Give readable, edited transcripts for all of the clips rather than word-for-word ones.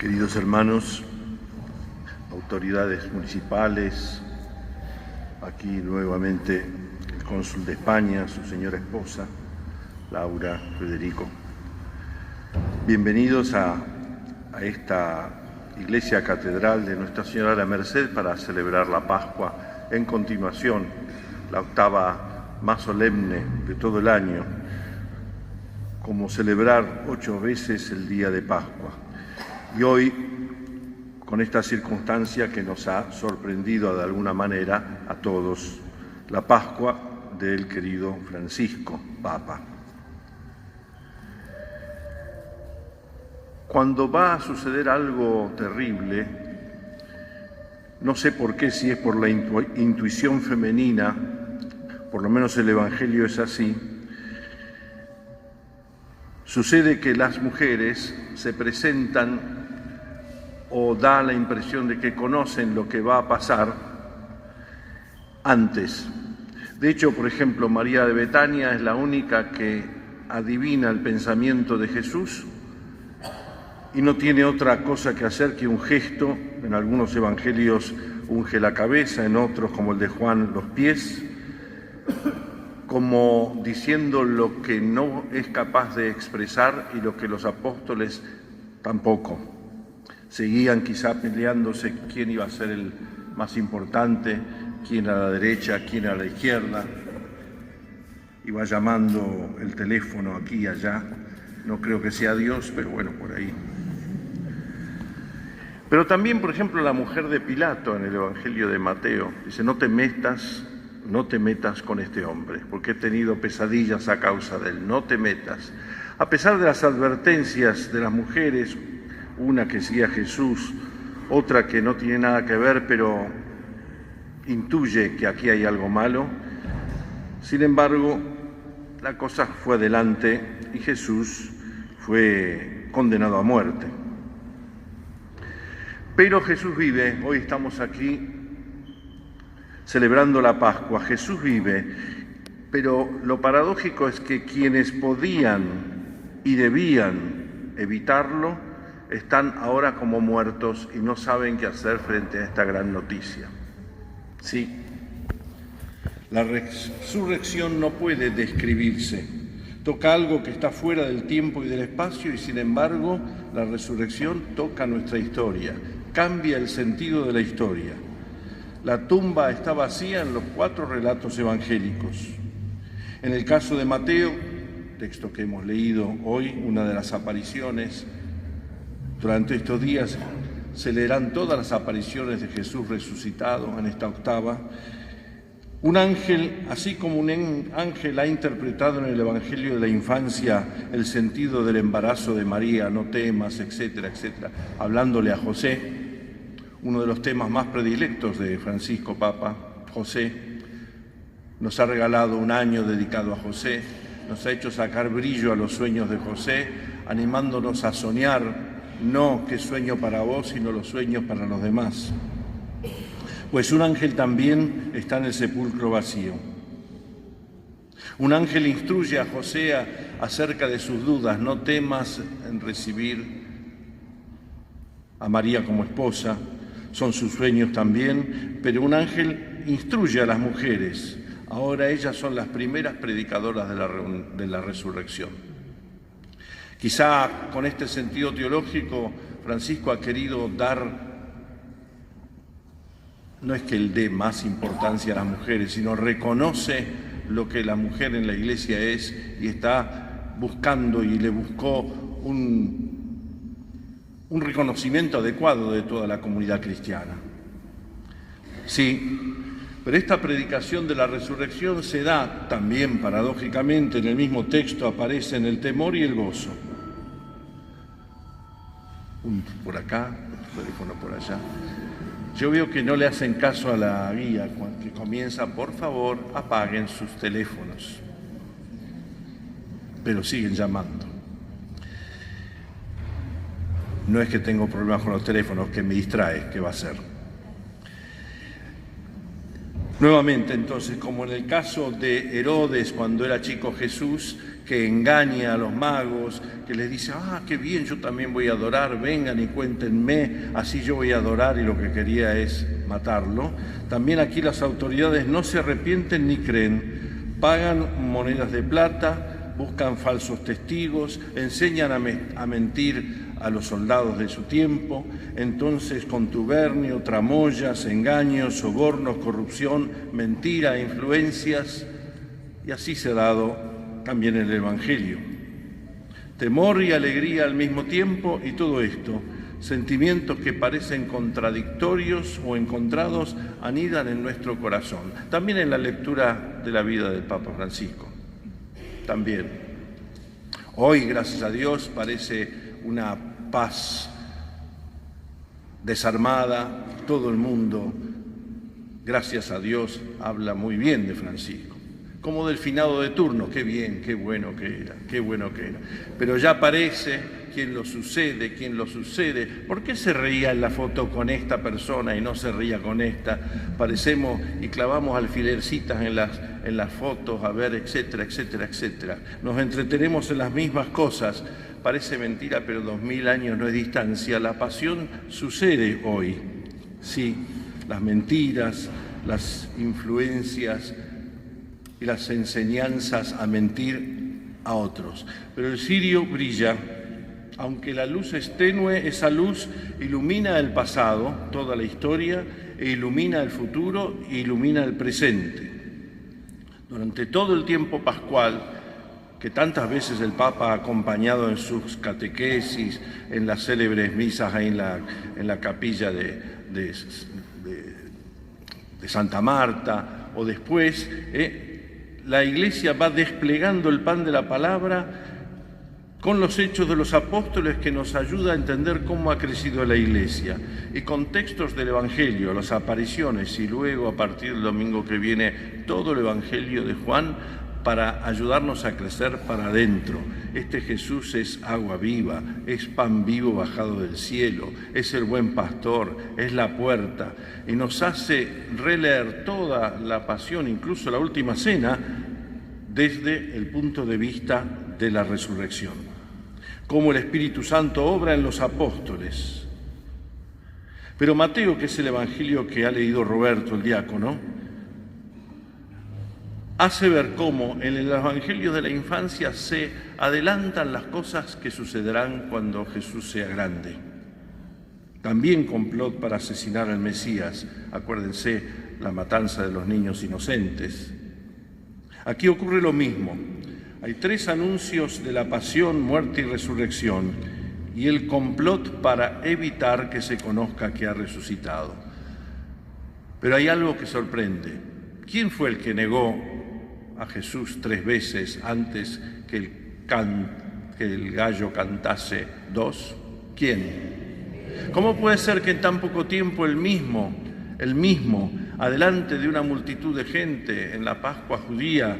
Queridos hermanos, autoridades municipales, aquí nuevamente el cónsul de España, su señora esposa, Laura, Federico. Bienvenidos a esta iglesia catedral de Nuestra Señora de la Merced para celebrar la Pascua. En continuación, la octava más solemne de todo el año, como celebrar 8 veces el día de Pascua. Y hoy, con esta circunstancia que nos ha sorprendido de alguna manera a todos, la Pascua del querido Francisco, Papa. Cuando va a suceder algo terrible, no sé por qué, si es por la intuición femenina, por lo menos el Evangelio es así, sucede que las mujeres se presentan o da la impresión de que conocen lo que va a pasar antes. De hecho, por ejemplo, María de Betania es la única que adivina el pensamiento de Jesús y no tiene otra cosa que hacer que un gesto. En algunos evangelios unge la cabeza, en otros, como el de Juan, los pies, como diciendo lo que no es capaz de expresar y lo que los apóstoles tampoco. Seguían quizá peleándose quién iba a ser el más importante, quién a la derecha, quién a la izquierda. Iba llamando el teléfono aquí y allá. No creo que sea Dios, pero bueno, por ahí. Pero también, por ejemplo, la mujer de Pilato en el Evangelio de Mateo dice: no te metas con este hombre, porque he tenido pesadillas a causa de él, no te metas. A pesar de las advertencias de las mujeres, una que sigue a Jesús, otra que no tiene nada que ver, pero intuye que aquí hay algo malo, sin embargo, la cosa fue adelante y Jesús fue condenado a muerte. Pero Jesús vive. Hoy estamos aquí celebrando la Pascua. Jesús vive, pero lo paradójico es que quienes podían y debían evitarlo están ahora como muertos y no saben qué hacer frente a esta gran noticia. Sí, la resurrección no puede describirse. Toca algo que está fuera del tiempo y del espacio y, sin embargo, la resurrección toca nuestra historia, cambia el sentido de la historia. La tumba está vacía en los 4 relatos evangélicos. En el caso de Mateo, texto que hemos leído hoy, una de las apariciones, durante estos días se leerán todas las apariciones de Jesús resucitado en esta octava. Un ángel, así como un ángel ha interpretado en el Evangelio de la infancia el sentido del embarazo de María, no temas, etcétera, etcétera, hablándole a José, uno de los temas más predilectos de Francisco Papa. José nos ha regalado un año dedicado a José, nos ha hecho sacar brillo a los sueños de José, animándonos a soñar, no qué sueño para vos, sino los sueños para los demás. Pues un ángel también está en el sepulcro vacío. Un ángel instruye a José acerca de sus dudas: no temas en recibir a María como esposa, son sus sueños también, pero un ángel instruye a las mujeres. Ahora ellas son las primeras predicadoras de la resurrección. Quizá con este sentido teológico Francisco ha querido dar, no es que él dé más importancia a las mujeres, sino reconoce lo que la mujer en la Iglesia es y está buscando y le buscó un reconocimiento adecuado de toda la comunidad cristiana. Sí, pero esta predicación de la resurrección se da también, paradójicamente, en el mismo texto aparecen el temor y el gozo. Por acá, el teléfono por allá. Yo veo que no le hacen caso a la guía que comienza: por favor, apaguen sus teléfonos. Pero siguen llamando. No es que tengo problemas con los teléfonos, que me distrae, ¿qué va a ser? Nuevamente, entonces, como en el caso de Herodes cuando era chico Jesús, que engaña a los magos, que les dice, qué bien, yo también voy a adorar, vengan y cuéntenme, así yo voy a adorar, y lo que quería es matarlo. También aquí las autoridades no se arrepienten ni creen, pagan monedas de plata, buscan falsos testigos, enseñan a mentir a los soldados de su tiempo. Entonces contubernio, tramoyas, engaños, sobornos, corrupción, mentira, influencias, y así se ha dado también el Evangelio. Temor y alegría al mismo tiempo, y todo esto, sentimientos que parecen contradictorios o encontrados, anidan en nuestro corazón. También en la lectura de la vida del Papa Francisco. También. Hoy, gracias a Dios, parece una paz desarmada. Todo el mundo, gracias a Dios, habla muy bien de Francisco. Como del finado de turno, qué bien, qué bueno que era, qué bueno que era. Pero ya parece quién lo sucede, quién lo sucede. ¿Por qué se reía en la foto con esta persona y no se reía con esta? Parecemos y clavamos alfilercitas en las fotos, a ver, etcétera, etcétera, etcétera. Nos entretenemos en las mismas cosas. Parece mentira, pero 2000 años no es distancia. La pasión sucede hoy. Sí, las mentiras, las influencias y las enseñanzas a mentir a otros. Pero el cirio brilla. Aunque la luz es tenue, esa luz ilumina el pasado, toda la historia, e ilumina el futuro e ilumina el presente. Durante todo el tiempo pascual, que tantas veces el Papa ha acompañado en sus catequesis, en las célebres misas ahí en la capilla de Santa Marta, o después, la Iglesia va desplegando el pan de la palabra con los hechos de los apóstoles, que nos ayuda a entender cómo ha crecido la Iglesia, y con textos del Evangelio, las apariciones, y luego a partir del domingo que viene todo el Evangelio de Juan, para ayudarnos a crecer para adentro. Este Jesús es agua viva, es pan vivo bajado del cielo, es el buen pastor, es la puerta, y nos hace releer toda la pasión, incluso la última cena, desde el punto de vista de la resurrección. Cómo el Espíritu Santo obra en los apóstoles. Pero Mateo, que es el Evangelio que ha leído Roberto, el diácono, hace ver cómo en el Evangelio de la infancia se adelantan las cosas que sucederán cuando Jesús sea grande. También complot para asesinar al Mesías. Acuérdense, la matanza de los niños inocentes. Aquí ocurre lo mismo. Hay 3 anuncios de la pasión, muerte y resurrección, y el complot para evitar que se conozca que ha resucitado. Pero hay algo que sorprende. ¿Quién fue el que negó a Jesús 3 veces antes que el gallo cantase 2? ¿Quién? ¿Cómo puede ser que en tan poco tiempo el mismo, adelante de una multitud de gente en la Pascua judía,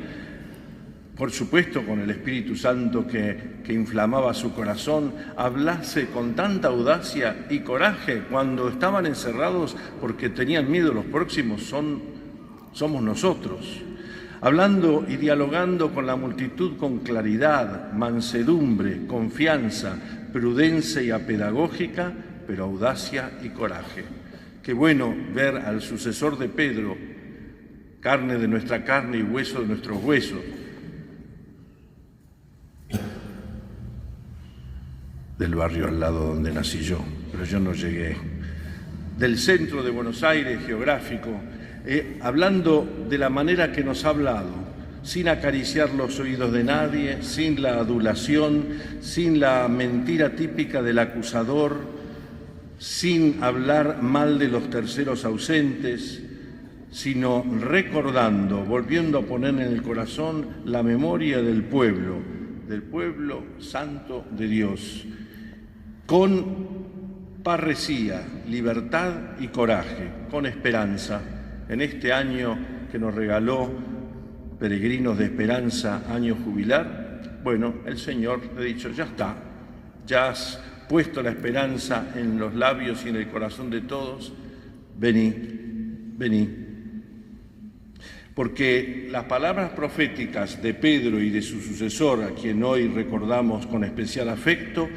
por supuesto con el Espíritu Santo que inflamaba su corazón, hablase con tanta audacia y coraje cuando estaban encerrados porque tenían miedo? Los próximos somos nosotros. Hablando y dialogando con la multitud con claridad, mansedumbre, confianza, prudencia y apedagógica, pero audacia y coraje. Qué bueno ver al sucesor de Pedro, carne de nuestra carne y hueso de nuestros huesos, del barrio al lado donde nací yo, pero yo no llegué, del centro de Buenos Aires geográfico, hablando de la manera que nos ha hablado, sin acariciar los oídos de nadie, sin la adulación, sin la mentira típica del acusador, sin hablar mal de los terceros ausentes, sino recordando, volviendo a poner en el corazón la memoria del pueblo santo de Dios, con parresía, libertad y coraje, con esperanza. En este año que nos regaló Peregrinos de Esperanza, año jubilar, bueno, el Señor le ha dicho, ya está, ya has puesto la esperanza en los labios y en el corazón de todos, vení, vení. Porque las palabras proféticas de Pedro y de su sucesor, a quien hoy recordamos con especial afecto,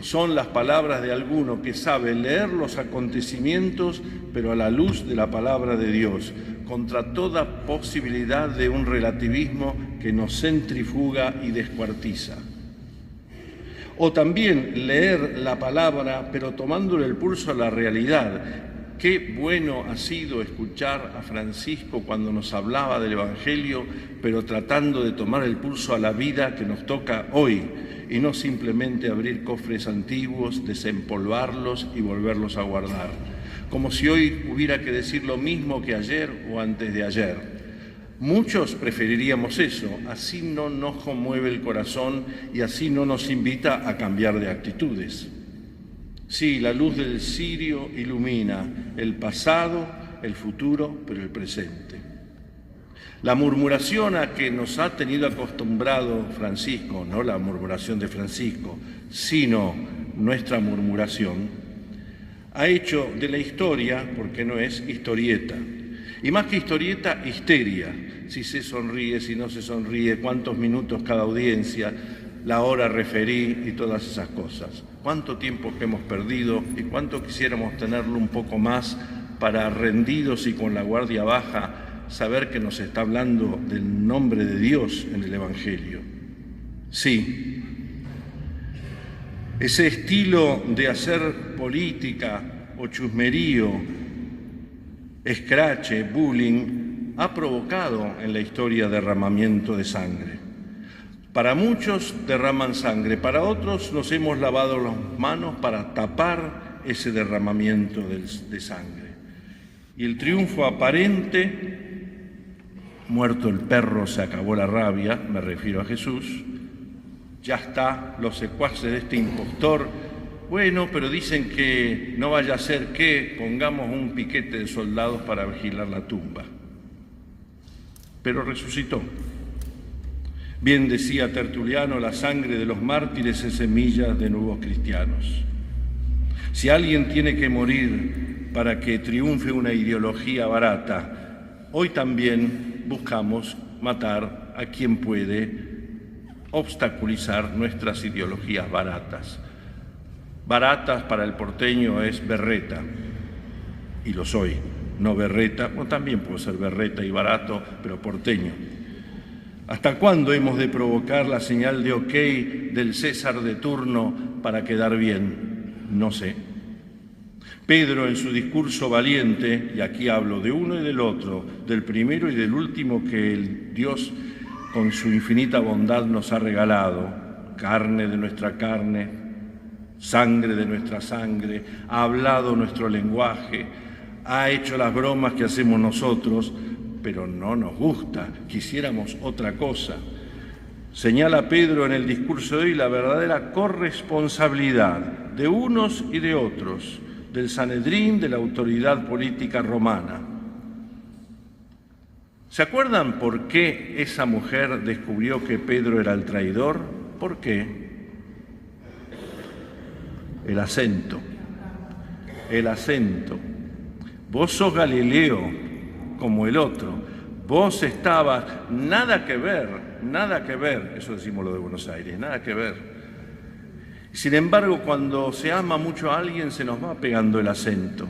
son las palabras de alguno que sabe leer los acontecimientos, pero a la luz de la palabra de Dios, contra toda posibilidad de un relativismo que nos centrifuga y descuartiza. O también leer la palabra, pero tomándole el pulso a la realidad. Qué bueno ha sido escuchar a Francisco cuando nos hablaba del Evangelio, pero tratando de tomar el pulso a la vida que nos toca hoy, y no simplemente abrir cofres antiguos, desempolvarlos y volverlos a guardar, como si hoy hubiera que decir lo mismo que ayer o antes de ayer. Muchos preferiríamos eso, así no nos conmueve el corazón y así no nos invita a cambiar de actitudes. Sí, la luz del cirio ilumina el pasado, el futuro, pero el presente. La murmuración a que nos ha tenido acostumbrado Francisco, no la murmuración de Francisco, sino nuestra murmuración, ha hecho de la historia, porque no es historieta, y más que historieta, histeria. Si se sonríe, si no se sonríe, cuántos minutos cada audiencia, la hora referí y todas esas cosas. Cuánto tiempo que hemos perdido y cuánto quisiéramos tenerlo un poco más para, rendidos y con la guardia baja, saber que nos está hablando del nombre de Dios en el Evangelio. Sí, ese estilo de hacer política o chusmerío, escrache, bullying, ha provocado en la historia derramamiento de sangre. Para muchos derraman sangre, para otros nos hemos lavado las manos para tapar ese derramamiento de sangre. Y el triunfo aparente, muerto el perro se acabó la rabia, me refiero a Jesús, ya está, los secuaces de este impostor, bueno, pero dicen que no vaya a ser que pongamos un piquete de soldados para vigilar la tumba. Pero resucitó. Bien decía Tertuliano, la sangre de los mártires es semilla de nuevos cristianos. Si alguien tiene que morir para que triunfe una ideología barata, hoy también buscamos matar a quien puede obstaculizar nuestras ideologías baratas. Baratas para el porteño es berreta, y lo soy, no berreta, o también puedo ser berreta y barato, pero porteño. ¿Hasta cuándo hemos de provocar la señal de ok del César de turno para quedar bien? No sé. Pedro, en su discurso valiente, y aquí hablo de uno y del otro, del primero y del último que el Dios con su infinita bondad nos ha regalado, carne de nuestra carne, sangre de nuestra sangre, ha hablado nuestro lenguaje, ha hecho las bromas que hacemos nosotros, pero no nos gusta, quisiéramos otra cosa. Señala Pedro en el discurso de hoy la verdadera corresponsabilidad de unos y de otros, del Sanedrín, de la autoridad política romana. ¿Se acuerdan por qué esa mujer descubrió que Pedro era el traidor? ¿Por qué? El acento. Vos sos Galileo, como el otro. Vos estabas, nada que ver, eso decimos lo de Buenos Aires, nada que ver. Sin embargo, cuando se ama mucho a alguien, se nos va pegando el acento.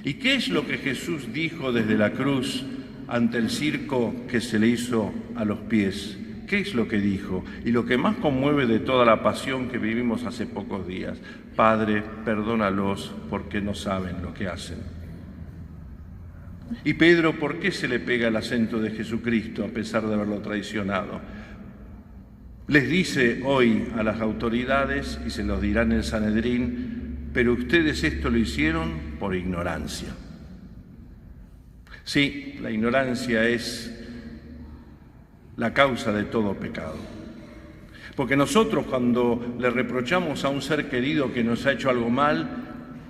¿Y qué es lo que Jesús dijo desde la cruz ante el circo que se le hizo a los pies? ¿Qué es lo que dijo? Y lo que más conmueve de toda la pasión que vivimos hace pocos días: Padre, perdónalos porque no saben lo que hacen. Y Pedro, ¿por qué se le pega el acento de Jesucristo a pesar de haberlo traicionado? Les dice hoy a las autoridades, y se los dirá en el Sanedrín, pero ustedes esto lo hicieron por ignorancia. Sí, la ignorancia es la causa de todo pecado. Porque nosotros, cuando le reprochamos a un ser querido que nos ha hecho algo mal,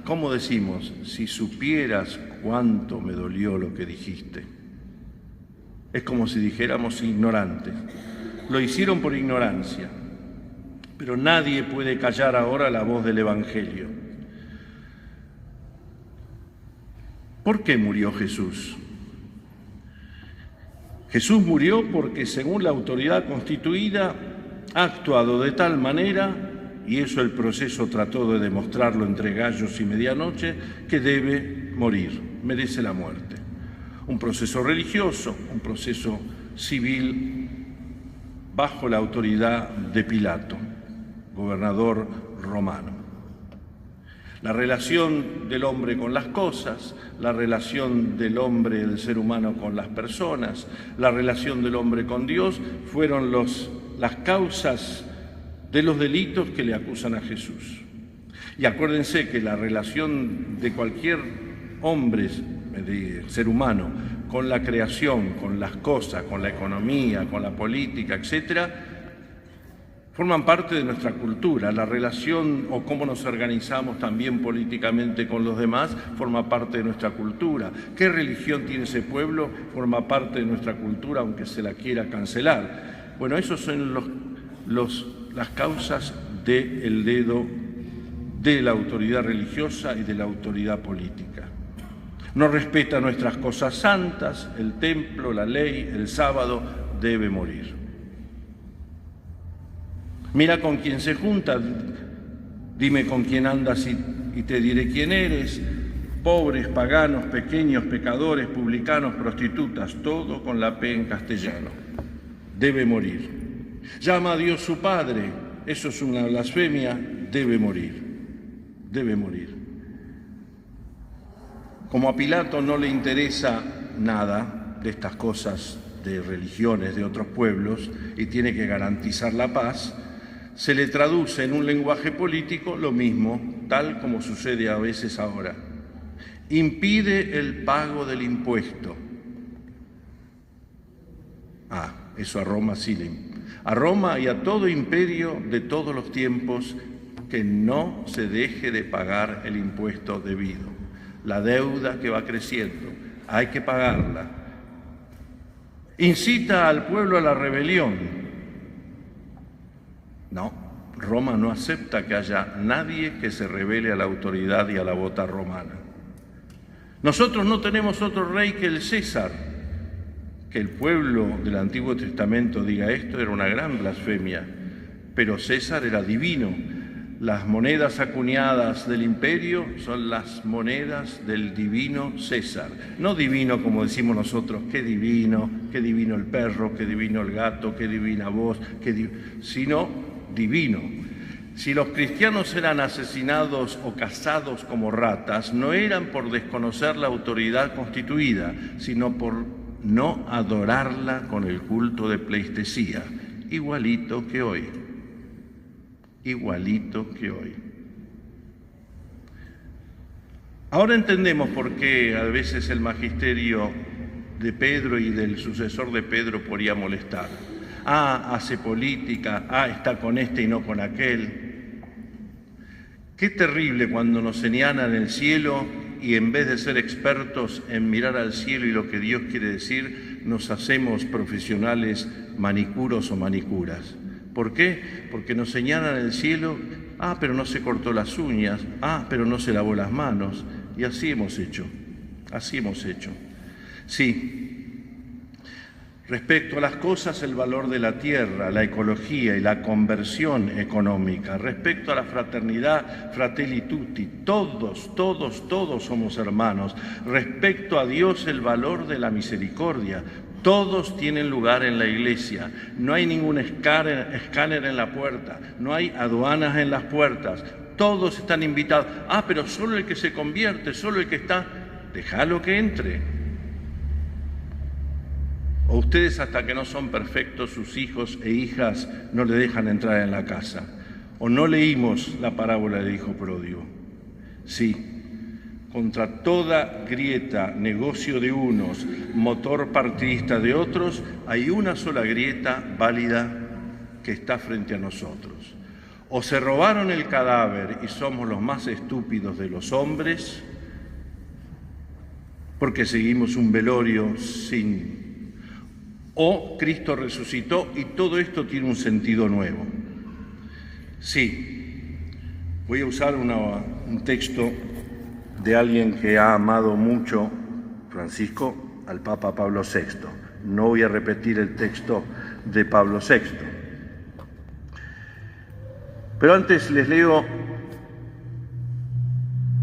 ¿cómo decimos? Si supieras cuánto me dolió lo que dijiste. Es como si dijéramos ignorantes. Lo hicieron por ignorancia, pero nadie puede callar ahora la voz del Evangelio. ¿Por qué murió Jesús? Jesús murió porque, según la autoridad constituida, ha actuado de tal manera, y eso el proceso trató de demostrarlo entre gallos y medianoche, que debe morir, merece la muerte. Un proceso religioso, un proceso civil bajo la autoridad de Pilato, gobernador romano. La relación del hombre con las cosas, la relación del hombre, del ser humano con las personas, la relación del hombre con Dios, fueron las causas de los delitos que le acusan a Jesús. Y acuérdense que la relación de cualquier hombre, de ser humano, con la creación, con las cosas, con la economía, con la política, etcétera, forman parte de nuestra cultura. La relación o cómo nos organizamos también políticamente con los demás forma parte de nuestra cultura. ¿Qué religión tiene ese pueblo? Forma parte de nuestra cultura, aunque se la quiera cancelar. Bueno, esos son las causas del dedo de la autoridad religiosa y de la autoridad política. No respeta nuestras cosas santas, el templo, la ley, el sábado, debe morir. Mira con quién se junta, dime con quién andas y te diré quién eres. Pobres, paganos, pequeños, pecadores, publicanos, prostitutas, todo con la P en castellano. Debe morir. Llama a Dios su Padre, eso es una blasfemia, debe morir. Debe morir. Como a Pilato no le interesa nada de estas cosas de religiones de otros pueblos y tiene que garantizar la paz, se le traduce en un lenguaje político lo mismo, tal como sucede a veces ahora. Impide el pago del impuesto. Eso a Roma sí a Roma y a todo imperio de todos los tiempos, que no se deje de pagar el impuesto debido. La deuda que va creciendo, hay que pagarla. Incita al pueblo a la rebelión. No, Roma no acepta que haya nadie que se rebele a la autoridad y a la bota romana. Nosotros no tenemos otro rey que el César. Que el pueblo del Antiguo Testamento diga esto era una gran blasfemia, pero César era divino. Las monedas acuñadas del imperio son las monedas del divino César. No divino como decimos nosotros, qué divino el perro, qué divino el gato, qué divina voz, sino divino. Si los cristianos eran asesinados o cazados como ratas, no eran por desconocer la autoridad constituida, sino por no adorarla con el culto de pleistesía, igualito que hoy. Igualito que hoy. Ahora entendemos por qué a veces el magisterio de Pedro y del sucesor de Pedro podía molestar. Hace política, está con este y no con aquel. Qué terrible cuando nos señalan el cielo y en vez de ser expertos en mirar al cielo y lo que Dios quiere decir, nos hacemos profesionales manicuros o manicuras. ¿Por qué? Porque nos señalan el cielo, pero no se cortó las uñas, pero no se lavó las manos, y así hemos hecho. Sí. Respecto a las cosas, el valor de la tierra, la ecología y la conversión económica. Respecto a la fraternidad, fratelli tutti, todos somos hermanos. Respecto a Dios, el valor de la misericordia. Todos tienen lugar en la iglesia. No hay ningún escáner en la puerta, no hay aduanas en las puertas. Todos están invitados. Pero solo el que se convierte, solo el que está, déjalo que entre. O ustedes, hasta que no son perfectos, sus hijos e hijas no le dejan entrar en la casa. O no leímos la parábola del hijo pródigo. Sí, contra toda grieta, negocio de unos, motor partidista de otros, hay una sola grieta válida que está frente a nosotros. O se robaron el cadáver y somos los más estúpidos de los hombres, porque seguimos un velorio o Cristo resucitó y todo esto tiene un sentido nuevo. Sí, voy a usar un texto de alguien que ha amado mucho, Francisco, al Papa Pablo VI, No voy a repetir el texto de Pablo VI. Pero antes les leo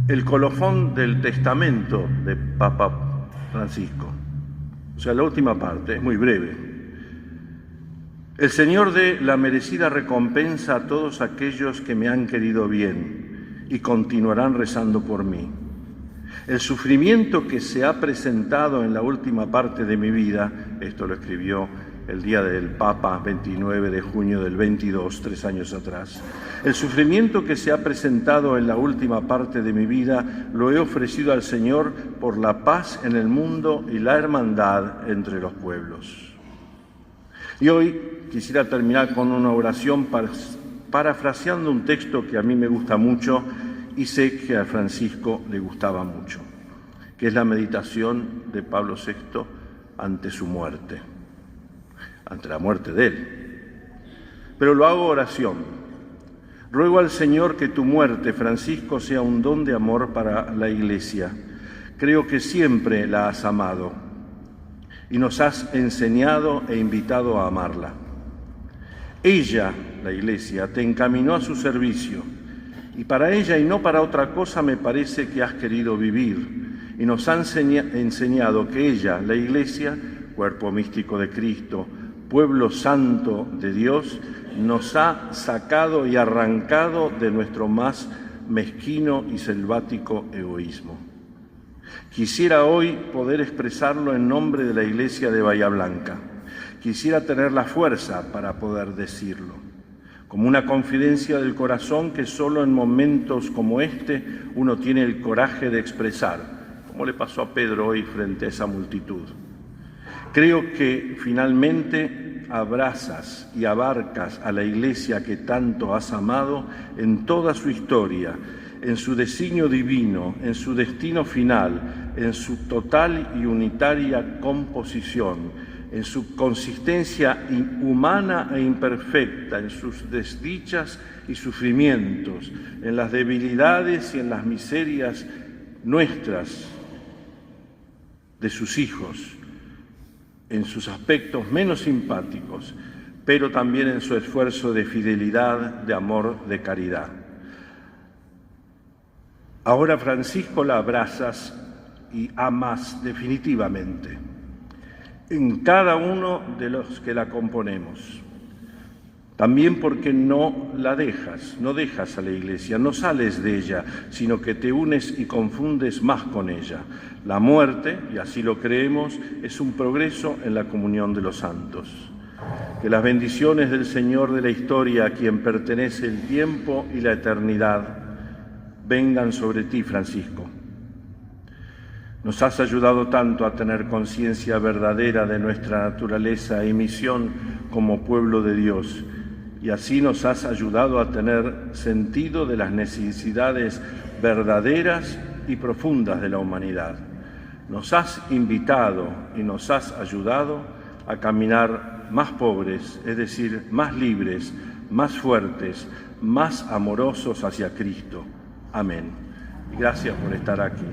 el colofón del testamento de Papa Francisco. O sea, la última parte, es muy breve. El Señor dé la merecida recompensa a todos aquellos que me han querido bien y continuarán rezando por mí. El sufrimiento que se ha presentado en la última parte de mi vida, esto lo escribió el día del Papa, 29 de junio del 22, 3 años atrás. El sufrimiento que se ha presentado en la última parte de mi vida lo he ofrecido al Señor por la paz en el mundo y la hermandad entre los pueblos. Y hoy quisiera terminar con una oración parafraseando un texto que a mí me gusta mucho y sé que a Francisco le gustaba mucho, que es la meditación de Pablo VI ante su muerte, ante la muerte de él. Pero lo hago oración. Ruego al Señor que tu muerte, Francisco, sea un don de amor para la Iglesia. Creo que siempre la has amado y nos has enseñado e invitado a amarla. Ella, la Iglesia, te encaminó a su servicio y para ella y no para otra cosa me parece que has querido vivir y nos ha enseñado que ella, la Iglesia, cuerpo místico de Cristo, pueblo santo de Dios, nos ha sacado y arrancado de nuestro más mezquino y selvático egoísmo. Quisiera hoy poder expresarlo en nombre de la Iglesia de Bahía Blanca. Quisiera tener la fuerza para poder decirlo, como una confidencia del corazón que solo en momentos como este uno tiene el coraje de expresar, como le pasó a Pedro hoy frente a esa multitud. Creo que finalmente abrazas y abarcas a la Iglesia que tanto has amado en toda su historia, en su designio divino, en su destino final, en su total y unitaria composición, en su consistencia humana e imperfecta, en sus desdichas y sufrimientos, en las debilidades y en las miserias nuestras, de sus hijos, en sus aspectos menos simpáticos, pero también en su esfuerzo de fidelidad, de amor, de caridad. Ahora, Francisco, la abrazas y amas definitivamente en cada uno de los que la componemos. También porque no la dejas, no dejas a la Iglesia, no sales de ella, sino que te unes y confundes más con ella. La muerte, y así lo creemos, es un progreso en la comunión de los santos. Que las bendiciones del Señor de la historia, a quien pertenece el tiempo y la eternidad, vengan sobre ti, Francisco. Nos has ayudado tanto a tener conciencia verdadera de nuestra naturaleza y misión como pueblo de Dios, y así nos has ayudado a tener sentido de las necesidades verdaderas y profundas de la humanidad. Nos has invitado y nos has ayudado a caminar más pobres, es decir, más libres, más fuertes, más amorosos hacia Cristo. Amén. Y gracias por estar aquí.